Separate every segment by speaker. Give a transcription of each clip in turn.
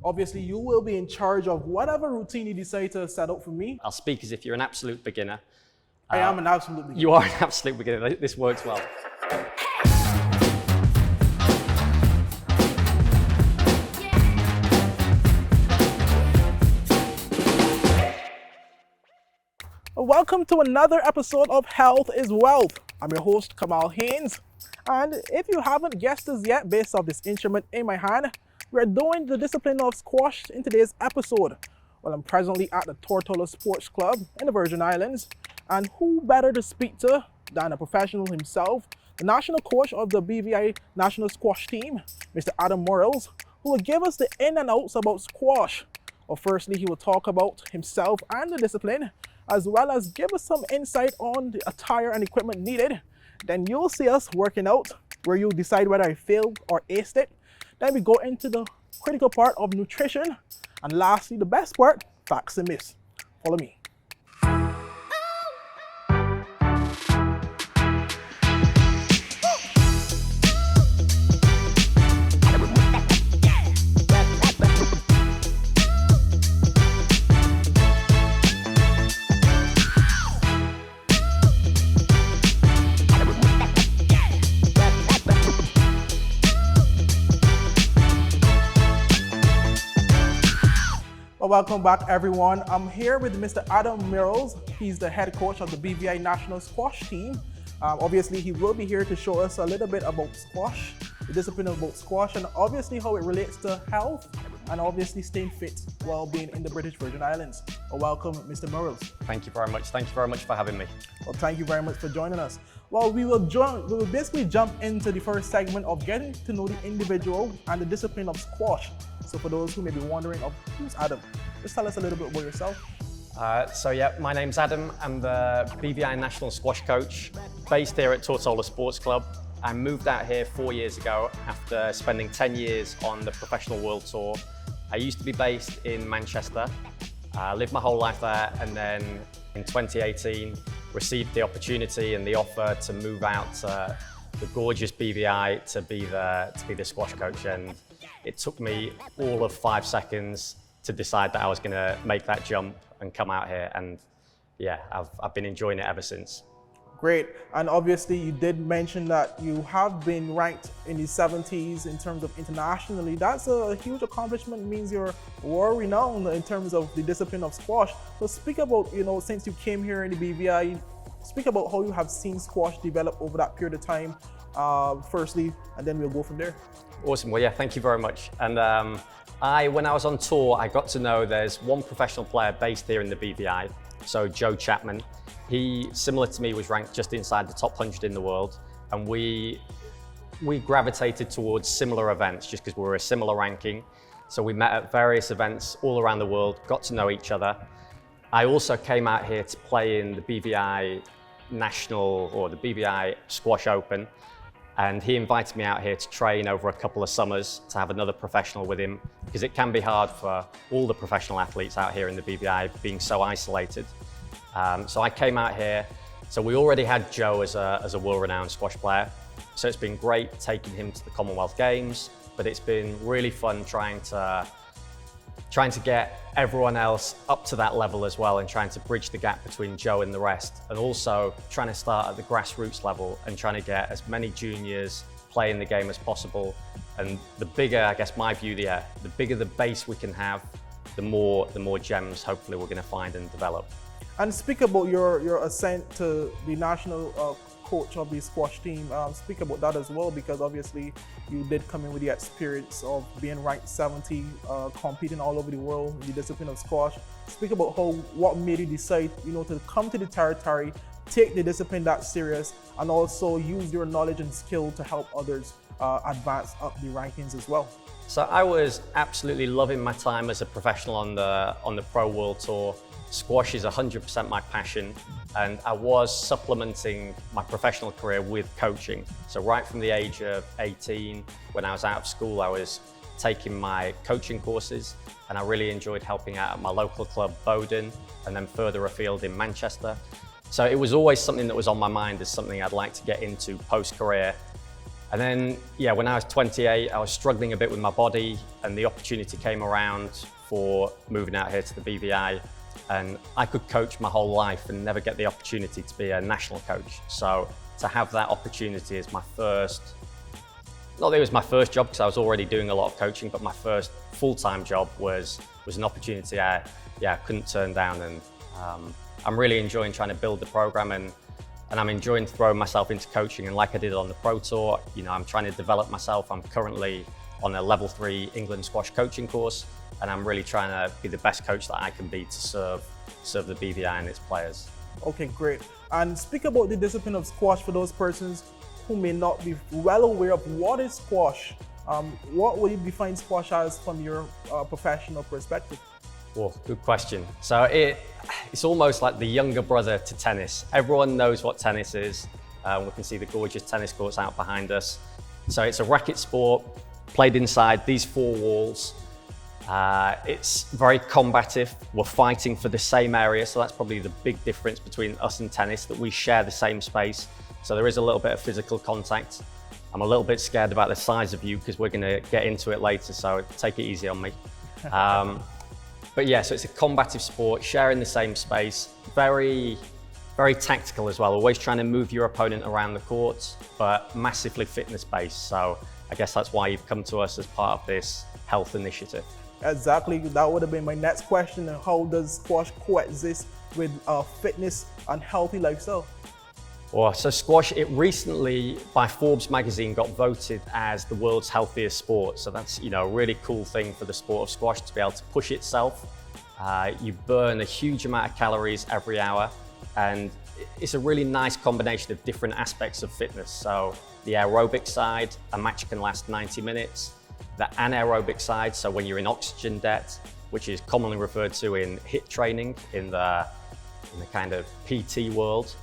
Speaker 1: Obviously, you will be in charge of whatever routine you decide to set up for me.
Speaker 2: I'll speak as if you're an absolute beginner.
Speaker 1: I am an absolute beginner.
Speaker 2: You are an absolute beginner. This works well.
Speaker 1: Welcome to another episode of Health is Wealth. I'm your host, Kamal Haynes. And if you haven't guessed this yet, based off this instrument in my hand, we're doing the discipline of squash in today's episode. Well, I'm presently at the Tortola Sports Club in the Virgin Islands. And who better to speak to than a professional himself, the national coach of the BVI national squash team, Mr. Adam Morales, who will give us the in and outs about squash. Well, firstly, he will talk about himself and the discipline, as well as give us some insight on the attire and equipment needed. Then you'll see us working out, where you decide whether I failed or aced it. Then we go into the critical part of nutrition. And lastly, the best part, facts and myths. Follow me. Welcome back, everyone. I'm here with Mr. Adam Morales. He's the head coach of the BVI national squash team. Obviously, he will be here to show us a little bit about squash, the discipline about squash, and obviously how it relates to health and obviously staying fit while being in the British Virgin Islands. Welcome, Mr. Morales.
Speaker 2: Thank you very much. Thank you very much for having me.
Speaker 1: Well, thank you very much for joining us. Well, we will basically jump into the first segment of getting to know the individual and the discipline of squash. So for those who may be wondering of who's Adam, just tell us a little bit about yourself.
Speaker 2: My name's Adam. I'm the BVI national squash coach based here at Tortola Sports Club. I moved out here 4 years ago after spending 10 years on the professional world tour. I used to be based in Manchester. I lived my whole life there, and then in 2018 received the opportunity and the offer to move out to the gorgeous BVI to be the squash coach. And it took me all of 5 seconds to decide that I was going to make that jump and come out here. And yeah, I've been enjoying it ever since.
Speaker 1: Great. And obviously you did mention that you have been ranked in the 70s in terms of internationally. That's a huge accomplishment. It means you're world renowned in terms of the discipline of squash. So speak about, since you came here in the BVI, speak about how you have seen squash develop over that period of time, firstly, and then we'll go from there.
Speaker 2: Awesome. Well, yeah, thank you very much. And when I was on tour, I got to know there's one professional player based here in the BVI, so Joe Chapman. He, similar to me, was ranked just inside the top 100 in the world, and we gravitated towards similar events just because we were a similar ranking. So we met at various events all around the world, got to know each other. I also came out here to play in the BVI National or the BVI Squash Open. And he invited me out here to train over a couple of summers to have another professional with him, because it can be hard for all the professional athletes out here in the BVI being so isolated. So I came out here. So we already had Joe as a world-renowned squash player. So it's been great taking him to the Commonwealth Games, but it's been really fun trying to get everyone else up to that level as well, and trying to bridge the gap between Joe and the rest, and also trying to start at the grassroots level and trying to get as many juniors playing the game as possible. And the bigger, I guess my view there, the bigger the base we can have, the more gems hopefully we're going to find and develop.
Speaker 1: And speak about your ascent to the national coach of the squash team. Speak about that as well, because obviously you did come in with the experience of being ranked 70, competing all over the world in the discipline of squash. Speak about what made you decide, to come to the territory, take the discipline that serious, and also use your knowledge and skill to help others advance up the rankings as well.
Speaker 2: So I was absolutely loving my time as a professional on the Pro World Tour. Squash is 100% my passion, and I was supplementing my professional career with coaching. So right from the age of 18, when I was out of school, I was taking my coaching courses, and I really enjoyed helping out at my local club, Bowden, and then further afield in Manchester. So it was always something that was on my mind as something I'd like to get into post-career. And then, yeah, when I was 28, I was struggling a bit with my body, and the opportunity came around for moving out here to the BVI. And I could coach my whole life and never get the opportunity to be a national coach. So to have that opportunity as my first, not that it was my first job because I was already doing a lot of coaching, but my first full-time job was an opportunity I couldn't turn down. And I'm really enjoying trying to build the program, and I'm enjoying throwing myself into coaching. And like I did on the Pro Tour, you know, I'm trying to develop myself. I'm currently on a level 3 England squash coaching course, and I'm really trying to be the best coach that I can be to serve the BVI and its players.
Speaker 1: Okay, great. And speak about the discipline of squash for those persons who may not be well aware of what is squash. What would you define squash as from your professional perspective?
Speaker 2: Well, good question. So it's almost like the younger brother to tennis. Everyone knows what tennis is. We can see the gorgeous tennis courts out behind us. So it's a racket sport played inside these 4 walls. It's very combative. We're fighting for the same area, so that's probably the big difference between us and tennis, that we share the same space. So there is a little bit of physical contact. I'm a little bit scared about the size of you because we're going to get into it later, so take it easy on me. But yeah, so it's a combative sport, sharing the same space, very, very tactical as well, always trying to move your opponent around the court, but massively fitness-based. So I guess that's why you've come to us as part of this health initiative.
Speaker 1: Exactly, that would have been my next question. How does squash coexist with fitness and healthy lifestyle?
Speaker 2: Well, so squash, it recently, by Forbes magazine, got voted as the world's healthiest sport. So that's, you know, a really cool thing for the sport of squash to be able to push itself. You burn a huge amount of calories every hour, and it's a really nice combination of different aspects of fitness. So the aerobic side, a match can last 90 minutes. The anaerobic side, so when you're in oxygen debt, which is commonly referred to in HIIT training in the kind of PT world.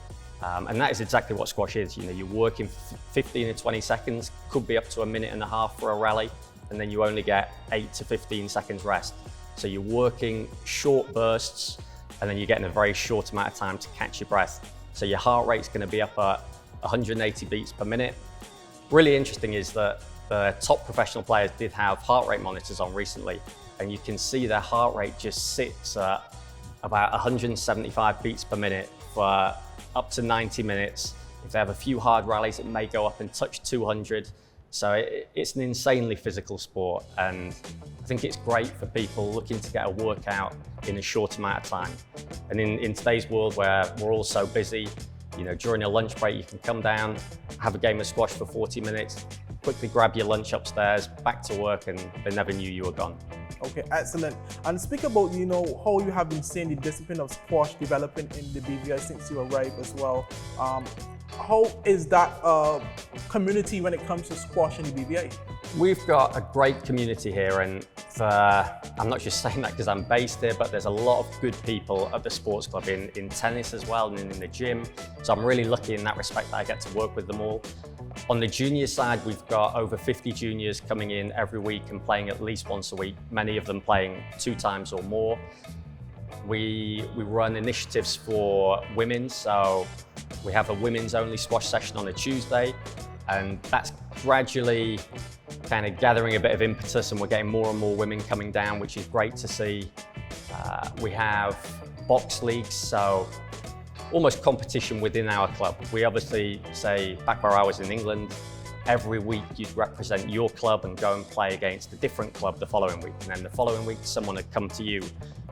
Speaker 2: And that is exactly what squash is. You know, you're working 15 to 20 seconds, could be up to a minute and a half for a rally, and then you only get 8 to 15 seconds rest. So you're working short bursts, and then you're getting a very short amount of time to catch your breath. So your heart rate's going to be up at 180 beats per minute. Really interesting is that the top professional players did have heart rate monitors on recently, and you can see their heart rate just sits at about 175 beats per minute for up to 90 minutes. If they have a few hard rallies, it may go up and touch 200. So it's an insanely physical sport, and I think it's great for people looking to get a workout in a short amount of time. And in today's world where we're all so busy, you know, during a lunch break, you can come down, have a game of squash for 40 minutes, quickly grab your lunch upstairs, back to work, and they never knew you were gone.
Speaker 1: Okay, excellent. And speak about, you know, how you have been seeing the discipline of squash developing in the BVI since you arrived as well. How is that community when it comes to squash in the BVI?
Speaker 2: We've got a great community here, and I'm not just saying that because I'm based here, but there's a lot of good people at the sports club in tennis as well, and in the gym. So I'm really lucky in that respect that I get to work with them all. On the junior side, we've got over 50 juniors coming in every week and playing at least once a week, many of them playing 2 times or more. We run initiatives for women, so we have a women's only squash session on a Tuesday, and that's gradually kind of gathering a bit of impetus, and we're getting more and more women coming down, which is great to see. We have box leagues, so almost competition within our club. We obviously say, back where I was in England, every week you'd represent your club and go and play against a different club the following week. And then the following week, someone would come to you.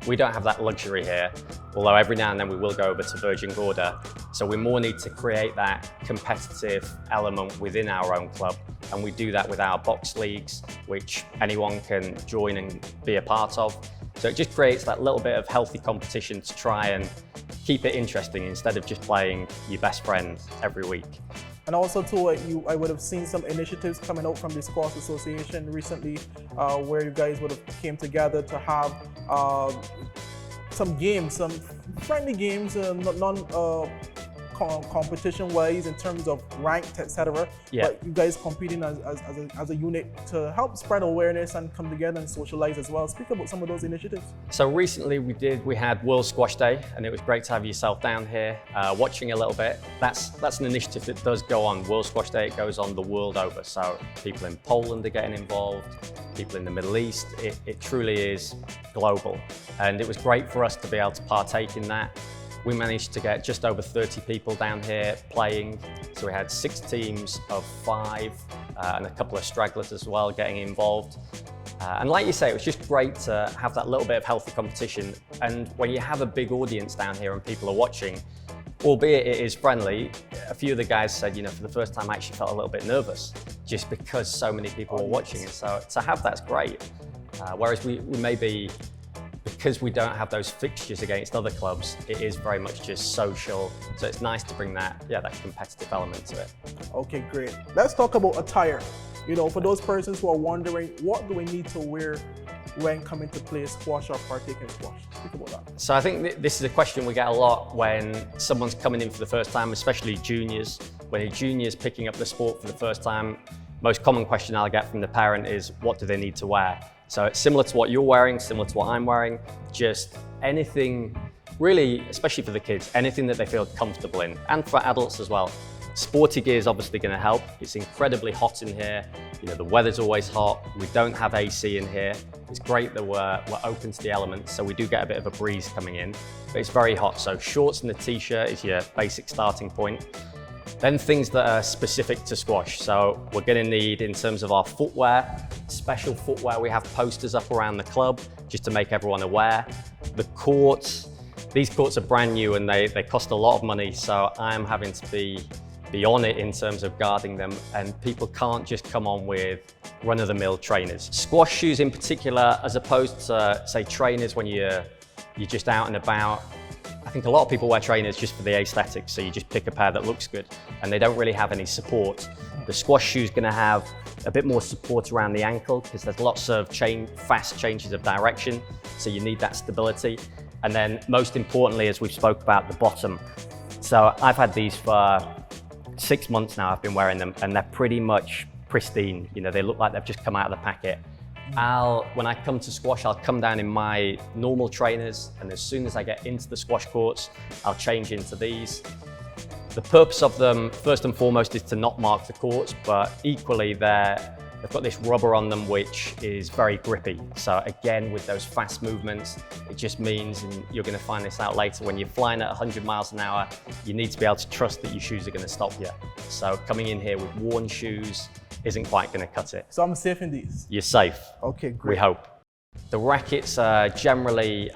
Speaker 2: We don't have that luxury here, although every now and then we will go over to Virgin Gorda. So we more need to create that competitive element within our own club. And we do that with our box leagues, which anyone can join and be a part of. So it just creates that little bit of healthy competition to try and keep it interesting instead of just playing your best friend every week.
Speaker 1: And also too, I would have seen some initiatives coming out from the Squash Association recently, where you guys would have came together to have some games, some friendly games, competition-wise in terms of ranked, etc.
Speaker 2: Yeah.
Speaker 1: But you guys competing as a unit to help spread awareness and come together and socialize as well. Speak about some of those initiatives.
Speaker 2: So recently we had World Squash Day, and it was great to have yourself down here watching a little bit. That's an initiative that does go on. World Squash Day, it goes on the world over. So people in Poland are getting involved, people in the Middle East. It truly is global. And it was great for us to be able to partake in that. We managed to get just over 30 people down here playing. So we had 6 teams of 5 and a couple of stragglers as well getting involved. And like you say, it was just great to have that little bit of healthy competition. And when you have a big audience down here and people are watching, albeit it is friendly, a few of the guys said, you know, for the first time I actually felt a little bit nervous just because so many people were watching. And so to have that's great. Whereas we maybe, because we don't have those fixtures against other clubs, it is very much just social. So it's nice to bring that competitive element to it.
Speaker 1: Okay, great. Let's talk about attire. You know, for those persons who are wondering, what do we need to wear when coming to play squash or partake in squash? Speak about that.
Speaker 2: So I think this is a question we get a lot when someone's coming in for the first time, especially juniors. When a junior's picking up the sport for the first time, most common question I'll get from the parent is, what do they need to wear? So it's similar to what you're wearing, similar to what I'm wearing, just anything, really, especially for the kids, anything that they feel comfortable in, and for adults as well. Sporty gear is obviously going to help. It's incredibly hot in here. You know, the weather's always hot. We don't have AC in here. It's great that we're open to the elements, so we do get a bit of a breeze coming in, but it's very hot. So shorts and a t-shirt is your basic starting point. Then things that are specific to squash. So we're going to need, in terms of our footwear, special footwear. We have posters up around the club just to make everyone aware. The courts, these courts are brand new and they cost a lot of money, so I'm having to be on it in terms of guarding them, and people can't just come on with run-of-the-mill trainers. Squash shoes in particular, as opposed to, say, trainers when you're just out and about. I think a lot of people wear trainers just for the aesthetics, so you just pick a pair that looks good, and they don't really have any support. The squash shoe is going to have a bit more support around the ankle because there's lots of fast changes of direction, so you need that stability. And then most importantly, as we've spoke about, the bottom. So I've had these for 6 months now. I've been wearing them and they're pretty much pristine. You know, they look like they've just come out of the packet. When I come to squash, I'll come down in my normal trainers, and as soon as I get into the squash courts, I'll change into these. The purpose of them, first and foremost, is to not mark the courts, but equally they've got this rubber on them which is very grippy. So again, with those fast movements, it just means, and you're going to find this out later, when you're flying at 100 miles an hour, you need to be able to trust that your shoes are going to stop you. So coming in here with worn shoes isn't quite going to cut it.
Speaker 1: So I'm safe in these?
Speaker 2: You're safe.
Speaker 1: Okay, great.
Speaker 2: We hope. The rackets are generally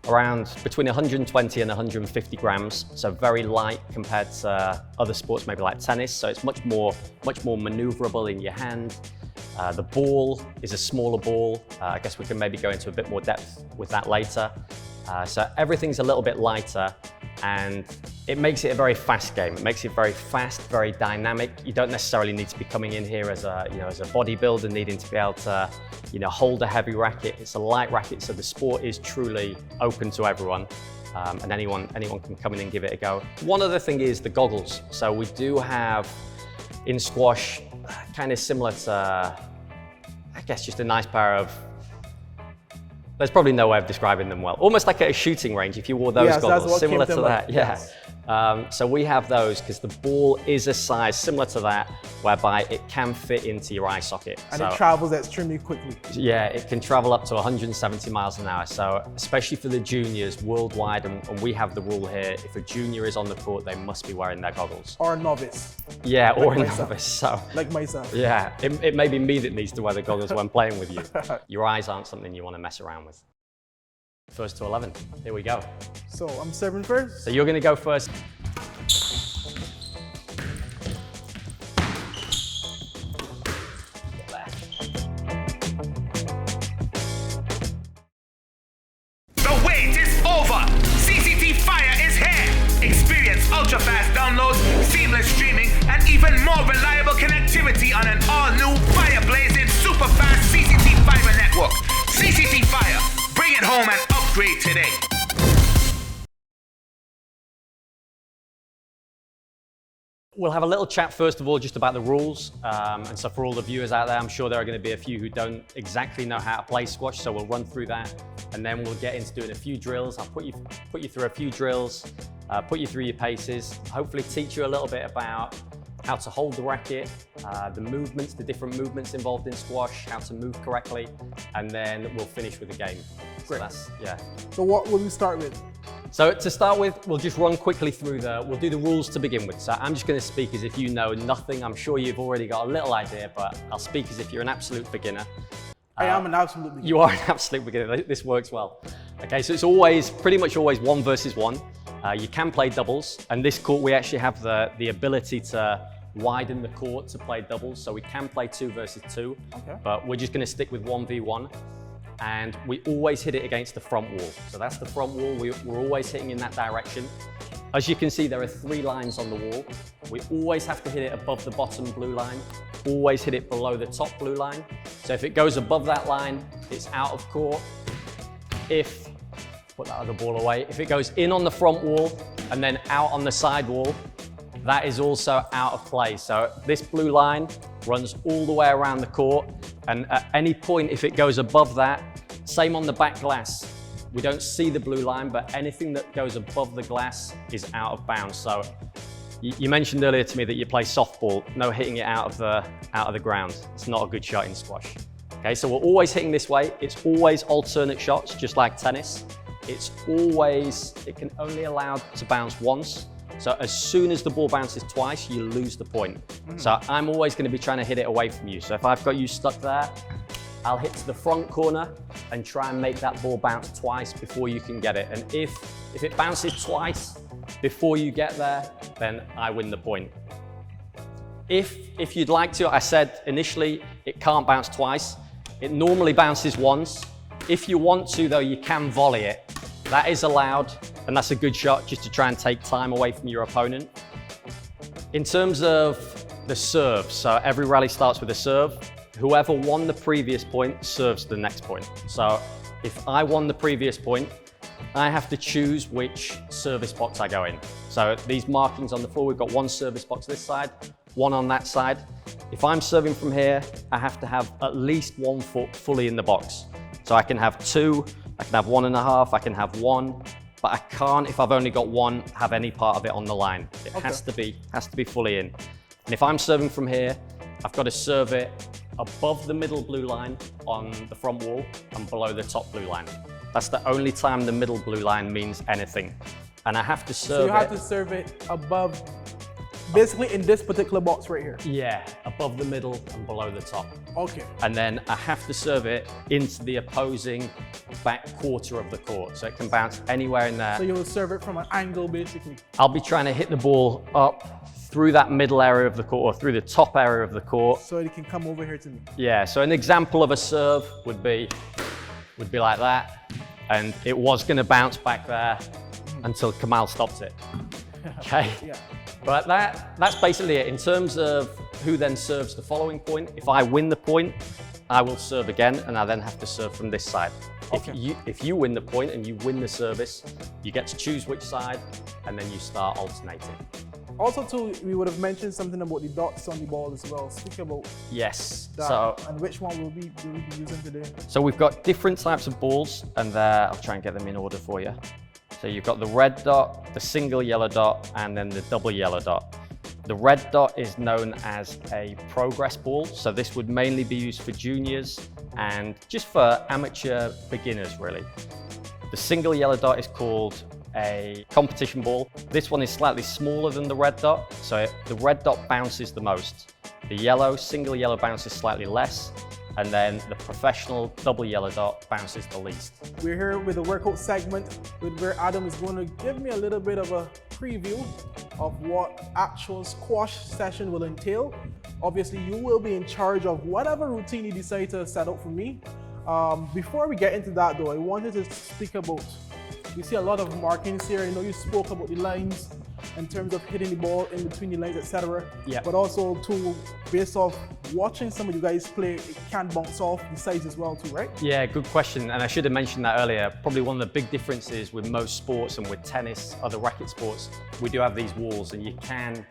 Speaker 2: around between 120 and 150 grams, so very light compared to other sports, maybe like tennis. So it's much more maneuverable in your hand. The ball is a smaller ball. I guess we can maybe go into a bit more depth with that later. So everything's a little bit lighter, and it makes it a very fast game. It makes it very fast, very dynamic. You don't necessarily need to be coming in here as a bodybuilder needing to be able to, hold a heavy racket. It's a light racket, so the sport is truly open to everyone, and anyone can come in and give it a go. One other thing is the goggles. So we do have in squash, kind of similar to, I guess, just a nice pair of. There's probably no way of describing them well. Almost like at a shooting range, if you wore those goggles, similar to that.
Speaker 1: Yes.
Speaker 2: So we have those because the ball is a size similar to that, whereby it can fit into your eye socket.
Speaker 1: And it travels extremely quickly.
Speaker 2: Yeah, it can travel up to 170 miles an hour. So especially for the juniors worldwide, and we have the rule here, if a junior is on the court, they must be wearing their goggles.
Speaker 1: Or a novice.
Speaker 2: Yeah, or a novice. So,
Speaker 1: like myself.
Speaker 2: Yeah, it may be me that needs to wear the goggles when playing with you. Your eyes aren't something you want to mess around with. First to 11, here we go.
Speaker 1: So I'm serving first?
Speaker 2: So you're going to go first.
Speaker 3: The wait is over! CCT Fire is here! Experience ultra-fast downloads, seamless streaming, and even more reliable connectivity on an all-new fire-blazing super-fast CCT Fiber network. CCT Fire, bring it home and upgrade today.
Speaker 2: We'll have a little chat first of all just about the rules. And so for all the viewers out there, I'm sure there are going to be a few who don't exactly know how to play squash, so we'll run through that. And then we'll get into doing a few drills. I'll put you through a few drills, put you through your paces, hopefully teach you a little bit about how to hold the racket, the movements, the different movements involved in squash, how to move correctly, and then we'll finish with the game.
Speaker 1: Great.
Speaker 2: So that's, yeah.
Speaker 1: So what will we start with?
Speaker 2: So to start with, we'll just run quickly through we'll do the rules to begin with. So I'm just going to speak as if you know nothing. I'm sure you've already got a little idea, but I'll speak as if you're an absolute beginner.
Speaker 1: I am an absolute beginner.
Speaker 2: You are an absolute beginner. This works well. Okay, so it's pretty much always 1 versus 1. You can play doubles, and this court we actually have the ability to widen the court to play doubles, so we can play 2 versus 2.
Speaker 1: Okay.
Speaker 2: But we're just going to stick with 1v1. And we always hit it against the front wall. So that's the front wall, we're always hitting in that direction. As you can see, there are 3 lines on the wall. We always have to hit it above the bottom blue line, always hit it below the top blue line. So if it goes above that line, it's out of court. Put that other ball away, if it goes in on the front wall and then out on the side wall, that is also out of play. So this blue line runs all the way around the court, and at any point if it goes above that, same on the back glass. We don't see the blue line, but anything that goes above the glass is out of bounds. So you mentioned earlier to me that you play softball, no hitting it out of the ground. It's not a good shot in squash. Okay, so we're always hitting this way. It's always alternate shots, just like tennis. It can only allow to bounce once. So as soon as the ball bounces twice, you lose the point. So I'm always going to be trying to hit it away from you. So if I've got you stuck there, I'll hit to the front corner and try and make that ball bounce twice before you can get it. And if it bounces twice before you get there, then I win the point. If you'd like to, I said initially it can't bounce twice. It normally bounces once. If you want to though, you can volley it. That is allowed, and that's a good shot just to try and take time away from your opponent. In terms of the serve, so every rally starts with a serve. Whoever won the previous point serves the next point. So if I won the previous point, I have to choose which service box I go in. So these markings on the floor, we've got 1 service box this side, 1 on that side. If I'm serving from here, I have to have at least 1 foot fully in the box. So I can have 2, I can have 1.5, I can have 1, but I can't, if I've only got 1, have any part of it on the line. It has to be fully in. And if I'm serving from here, I've got to serve it above the middle blue line on the front wall and below the top blue line. That's the only time the middle blue line means anything. And I have to serve it.
Speaker 1: So you have to serve it above, basically in this particular box right here.
Speaker 2: Yeah, above the middle and below the top.
Speaker 1: Okay.
Speaker 2: And then I have to serve it into the opposing back quarter of the court. So it can bounce anywhere in there.
Speaker 1: So you will serve it from an angle basically.
Speaker 2: I'll be trying to hit the ball up through that middle area of the court or through the top area of the court.
Speaker 1: So it can come over here to me.
Speaker 2: Yeah, so an example of a serve would be like that. And it was going to bounce back there until Kamal stopped it. Okay.
Speaker 1: Yeah.
Speaker 2: But that's basically it. In terms of who then serves the following point, if I win the point, I will serve again, and I then have to serve from this side.
Speaker 1: Okay.
Speaker 2: If you win the point and you win the service, you get to choose which side, and then you start alternating.
Speaker 1: Also too, we would have mentioned something about the dots on the ball as well. Speak about
Speaker 2: Yes.
Speaker 1: that,
Speaker 2: So
Speaker 1: and which one will we be using today?
Speaker 2: So we've got different types of balls, and I'll try and get them in order for you. So you've got the red dot, the single yellow dot, and then the double yellow dot. The red dot is known as a progress ball. So this would mainly be used for juniors and just for amateur beginners, really. The single yellow dot is called a competition ball. This one is slightly smaller than the red dot. So the red dot bounces the most. The single yellow bounces slightly less. And then the professional double yellow dot bounces the least.
Speaker 1: We're here with the workout segment where Adam is going to give me a little bit of a preview of what actual squash session will entail. Obviously, you will be in charge of whatever routine you decide to set up for me. Before we get into that though, I wanted to speak about, we see a lot of markings here. I know you spoke about the lines in terms of hitting the ball in between the lines, etc.
Speaker 2: Yeah.
Speaker 1: But also too, based off watching some of you guys play, it can bounce off the sides as well too, right?
Speaker 2: Yeah, good question. And I should have mentioned that earlier. Probably one of the big differences with most sports and with tennis, other racket sports, we do have these walls, and you can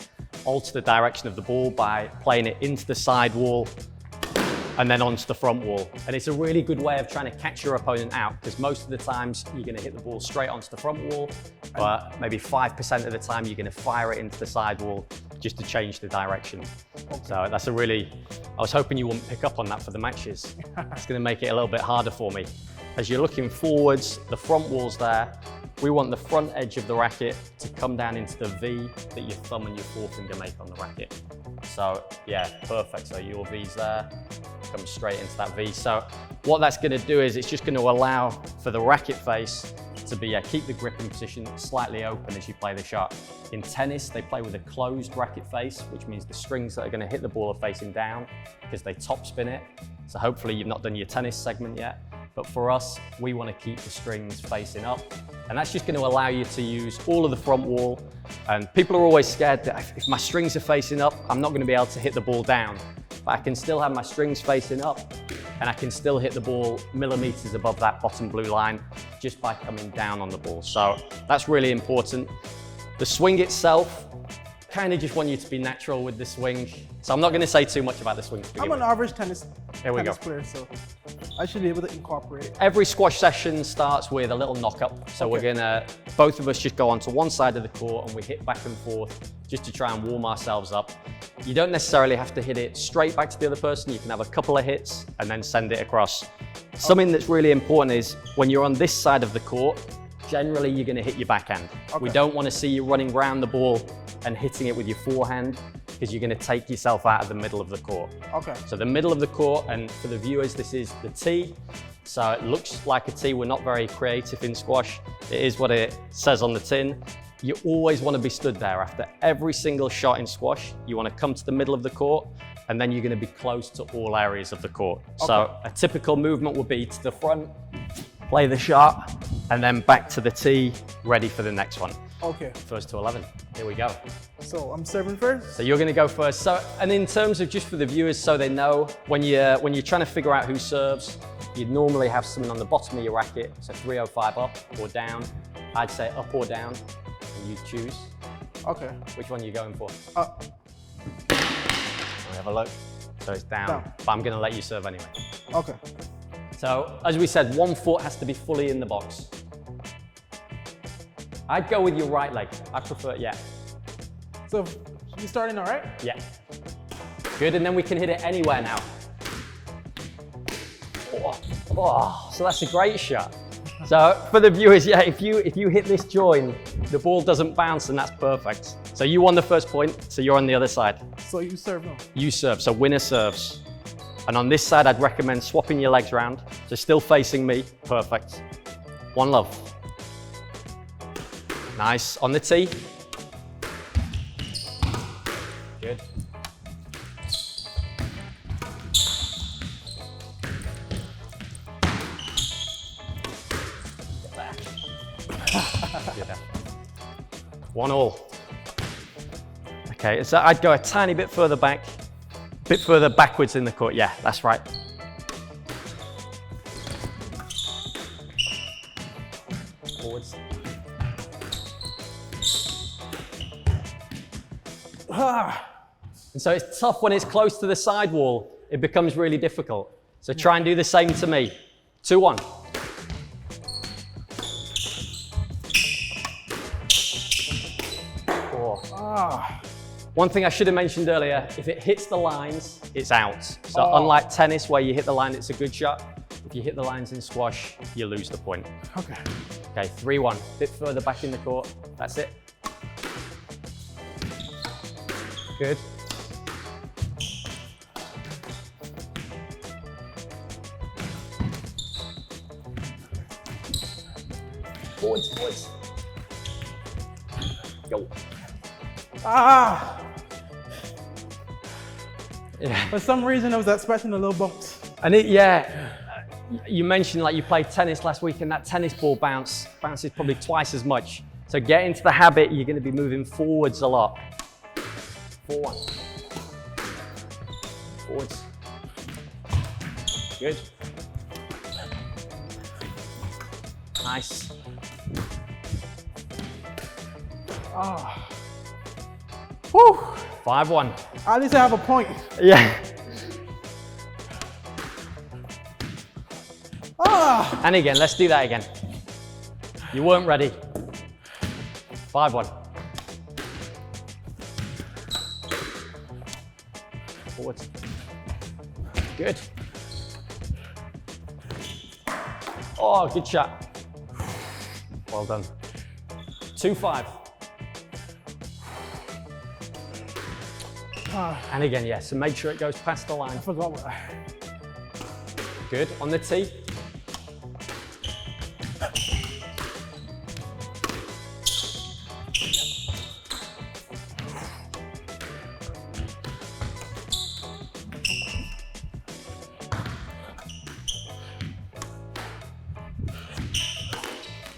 Speaker 2: alter the direction of the ball by playing it into the side wall and then onto the front wall. And it's a really good way of trying to catch your opponent out, because most of the times you're going to hit the ball straight onto the front wall, but maybe 5% of the time you're going to fire it into the side wall just to change the direction. So that's a really, I was hoping you wouldn't pick up on that for the matches. It's going to make it a little bit harder for me. As you're looking forwards, the front wall's there. We want the front edge of the racket to come down into the V that your thumb and your forefinger make on the racket. So yeah, perfect. So your V's there, comes straight into that V. So what that's going to do is it's just going to allow for the racket face to be, keep the gripping position slightly open as you play the shot. In tennis, they play with a closed racket face, which means the strings that are going to hit the ball are facing down because they top spin it. So hopefully you've not done your tennis segment yet. But for us, we want to keep the strings facing up. And that's just going to allow you to use all of the front wall. And people are always scared that if my strings are facing up, I'm not going to be able to hit the ball down. But I can still have my strings facing up and I can still hit the ball millimeters above that bottom blue line just by coming down on the ball. So that's really important. The swing itself, kind of just want you to be natural with the swing. So I'm not going to say too much about the swing to begin
Speaker 1: I'm an
Speaker 2: with.
Speaker 1: average tennis player, so I should be able to incorporate it.
Speaker 2: Every squash session starts with a little knock-up. So we're gonna, both of us just go onto one side of the court and we hit back and forth just to try and warm ourselves up. You don't necessarily have to hit it straight back to the other person. You can have a couple of hits and then send it across. Something that's really important is when you're on this side of the court, generally you're gonna hit your backhand. We don't wanna see you running around the ball and hitting it with your forehand, because you're going to take yourself out of the middle of the court. So the middle of the court, and for the viewers, this is the tee. So it looks like a tee. We're not very creative in squash. It is what it says on the tin. You always want to be stood there. After every single shot in squash, you want to come to the middle of the court, and then you're going to be close to all areas of the court. So a typical movement would be to the front, play the shot, and then back to the tee, ready for the next one. First to 11. Here we go.
Speaker 1: So I'm serving first?
Speaker 2: So you're going to go first. So, and in terms of just for the viewers, so they know, when you're trying to figure out who serves, you'd normally have someone on the bottom of your racket, so 305 up or down. I'd say up or down, and you choose. Which one are you going for?
Speaker 1: Up.
Speaker 2: Let me have a look. So it's down. But I'm going to let you serve anyway. So as we said, 1 foot has to be fully in the box. I'd go with your right leg. I prefer,
Speaker 1: So you starting all right?
Speaker 2: Yeah. Good, and then we can hit it anywhere now. So that's a great shot. So for the viewers, if you hit this join, the ball doesn't bounce, and that's perfect. So you won the first point, so you're on the other side.
Speaker 1: So you serve now? You
Speaker 2: serve, so winner serves. And on this side, I'd recommend swapping your legs around. So still facing me, perfect. One love. Nice, on the tee. Good. Get back. Yeah. 1-1. Okay, so I'd go a tiny bit further back, a bit further backwards in the court. Yeah, that's right. Forwards. And so it's tough when it's close to the side wall. It becomes really difficult. So try and do the same to me. 2-1. One thing I should have mentioned earlier, if it hits the lines, it's out. So unlike tennis where you hit the line, it's a good shot. If you hit the lines in squash, you lose the point. Okay, 3-1. Bit further back in the court. That's it. Good. Forwards. Go. Yeah.
Speaker 1: For some reason, I was expecting a little bumps.
Speaker 2: And you mentioned like you played tennis last week, and that tennis ball bounces probably twice as much. So get into the habit, you're going to be moving forwards a lot. 4-1. Forwards. Good. Nice.
Speaker 1: Whew.
Speaker 2: 5-1.
Speaker 1: At least I have a point.
Speaker 2: Yeah.
Speaker 1: Ah.
Speaker 2: And again, let's do that again. You weren't ready. 5-1. Forwards. Good. Oh, good shot. Well done. 2-5. And again, yeah, so make sure it goes past the line.
Speaker 1: I forgot what
Speaker 2: Good, on the tee.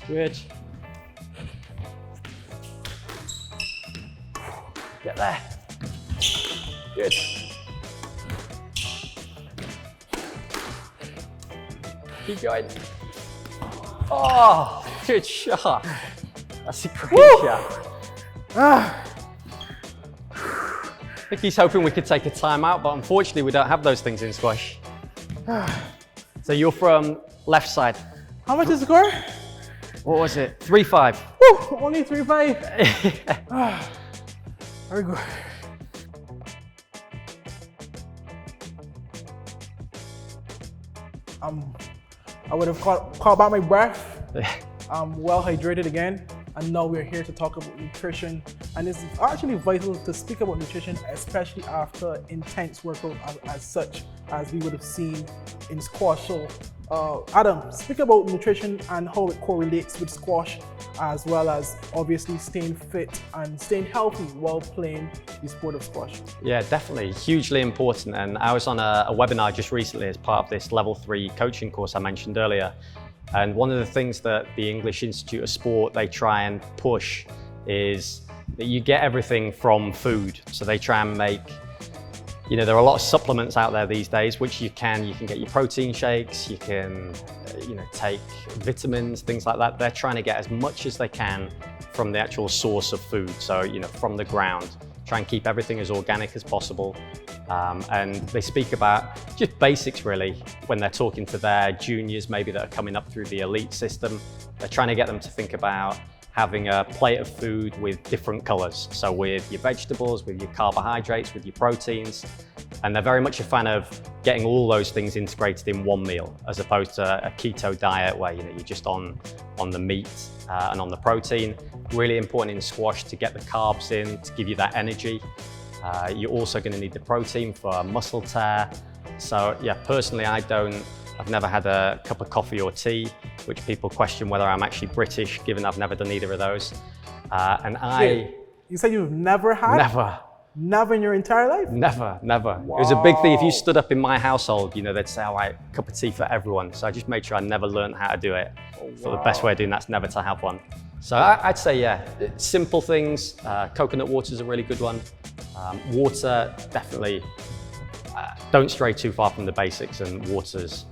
Speaker 2: Good. Get there. Good. Keep going. Oh, good shot. That's a great shot.
Speaker 1: Ah.
Speaker 2: I think he's hoping we could take a timeout, but unfortunately we don't have those things in squash. So you're from left side.
Speaker 1: How much is the score?
Speaker 2: What was it? 3-5.
Speaker 1: Woo, only 3-5. Ah, very good. I would have caught back my breath. I'm well hydrated again. And now we're here to talk about nutrition. And it's actually vital to speak about nutrition, especially after intense workout as such as we would have seen in squash. So Adam, speak about nutrition and how it correlates with squash, as well as obviously staying fit and staying healthy while playing the sport of squash.
Speaker 2: Yeah, definitely, hugely important. And I was on a webinar just recently as part of this level 3 coaching course I mentioned earlier. And one of the things that the English Institute of Sport, they try and push is that you get everything from food. So they try and make, you know, there are a lot of supplements out there these days, which you can get your protein shakes, you can, take vitamins, things like that. They're trying to get as much as they can from the actual source of food. So, from the ground, try and keep everything as organic as possible. And they speak about just basics really when they're talking to their juniors, maybe that are coming up through the elite system. They're trying to get them to think about having a plate of food with different colors. So with your vegetables, with your carbohydrates, with your proteins. And they're very much a fan of getting all those things integrated in one meal, as opposed to a keto diet where you're just on the meat and on the protein. Really important in squash to get the carbs in, to give you that energy. You're also going to need the protein for muscle tear. So yeah, personally, I've never had a cup of coffee or tea, which people question whether I'm actually British, given I've never done either of those.
Speaker 1: You said you've never had?
Speaker 2: Never.
Speaker 1: Never in your entire life?
Speaker 2: Never.
Speaker 1: Wow.
Speaker 2: It was a big thing. If you stood up in my household, they'd say, all right, cup of tea for everyone. So I just made sure I never learned how to do it. So the best way of doing that's never to have one. So I'd say, yeah, simple things. Coconut water is a really good one. Water, definitely. Don't stray too far from the basics, and water's,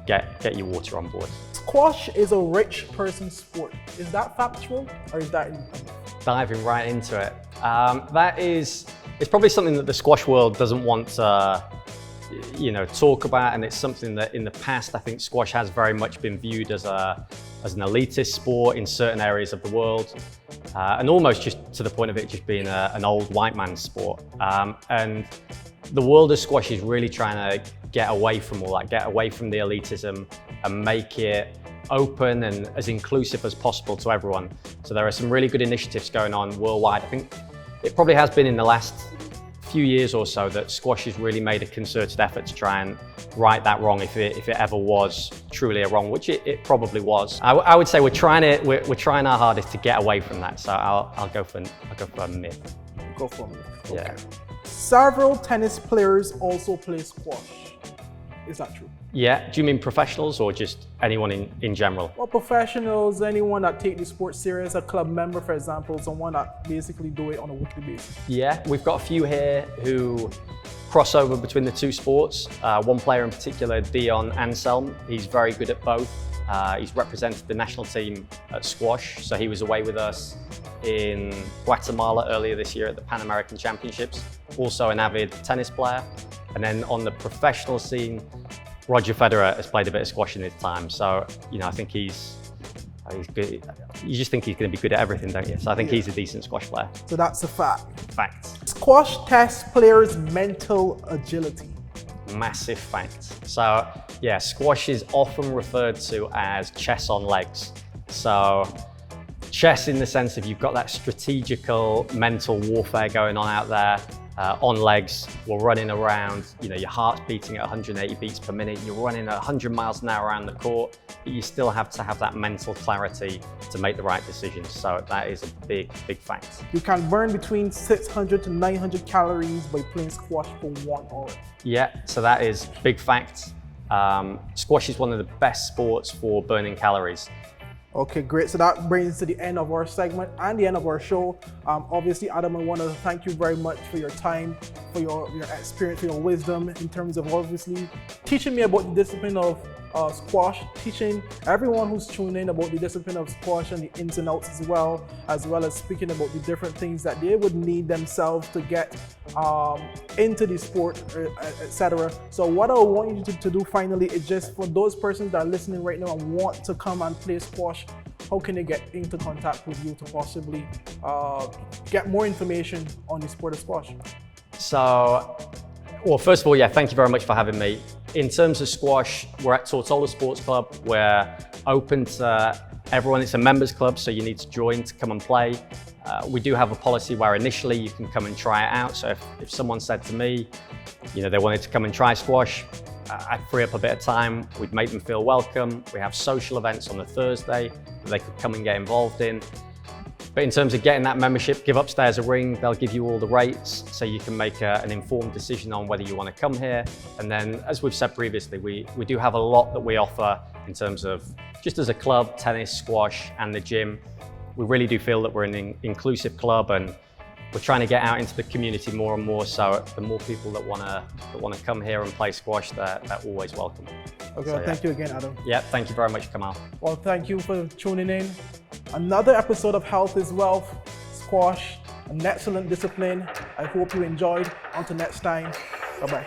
Speaker 2: get your water on board.
Speaker 1: Squash is a rich person's sport. Is that factual, or is that
Speaker 2: diving right into it? It's probably something that the squash world doesn't want to, talk about, and it's something that in the past I think squash has very much been viewed as an elitist sport in certain areas of the world, and almost just to the point of it just being an old white man's sport. And the world of squash is really trying to get away from all that, get away from the elitism and make it open and as inclusive as possible to everyone. So there are some really good initiatives going on worldwide. I think it probably has been in the last few years or so that squash has really made a concerted effort to try and right that wrong if it ever was truly a wrong, which it probably was. I would say we're trying our hardest to get away from that. So I'll go for a myth.
Speaker 1: Go for a myth.
Speaker 2: Yeah.
Speaker 1: Okay. Several tennis players also play squash. Is that true?
Speaker 2: Yeah. Do you mean professionals or just anyone in general?
Speaker 1: Well, professionals, anyone that take the sport serious, a club member, for example, someone that basically do it on a weekly basis.
Speaker 2: Yeah, we've got a few here who cross over between the two sports. One player in particular, Dion Anselm, he's very good at both. He's represented the national team at squash, so he was away with us in Guatemala earlier this year at the Pan American Championships. Also an avid tennis player. And then on the professional scene, Roger Federer has played a bit of squash in his time. So, I think he's good. You just think he's going to be good at everything, don't you? So I think he's a decent squash player.
Speaker 1: So that's a fact.
Speaker 2: Fact.
Speaker 1: Squash tests players' mental agility.
Speaker 2: Massive fact. So yeah, squash is often referred to as chess on legs. So chess in the sense of you've got that strategical mental warfare going on out there. On legs, we're running around, your heart's beating at 180 beats per minute, you're running 100 miles an hour around the court, but you still have to have that mental clarity to make the right decisions. So that is a big, big fact.
Speaker 1: You can burn between 600 to 900 calories by playing squash for 1 hour.
Speaker 2: Yeah, so that is big fact. Squash is one of the best sports for burning calories.
Speaker 1: Okay, great. So that brings us to the end of our segment and the end of our show. Obviously, Adam, I want to thank you very much for your time, for your experience, for your wisdom in terms of obviously teaching me about the discipline of squash, teaching everyone who's tuning in about the discipline of squash and the ins and outs as well as speaking about the different things that they would need themselves to get into the sport, etc. So what I want you to do finally is just for those persons that are listening right now and want to come and play squash, how can they get into contact with you to possibly get more information on the sport of squash?
Speaker 2: So, well, first of all, yeah, thank you very much for having me. In terms of squash, we're at Tortola Sports Club. We're open to everyone. It's a members club, so you need to join to come and play. We do have a policy where initially you can come and try it out. So if someone said to me, they wanted to come and try squash, I'd free up a bit of time. We'd make them feel welcome. We have social events on the Thursday that they could come and get involved in. But in terms of getting that membership, give Upstairs a ring. They'll give you all the rates so you can make an informed decision on whether you want to come here. And then, as we've said previously, we do have a lot that we offer in terms of just as a club, tennis, squash, and the gym. We really do feel that we're an inclusive club, and we're trying to get out into the community more and more. So the more people that want to come here and play squash, they're always welcome.
Speaker 1: Okay,
Speaker 2: So,
Speaker 1: thank you again, Adam.
Speaker 2: Yeah, thank you very much, Kamal.
Speaker 1: Well, thank you for tuning in. Another episode of Health is Wealth, squash, an excellent discipline. I hope you enjoyed. Until next time, bye-bye.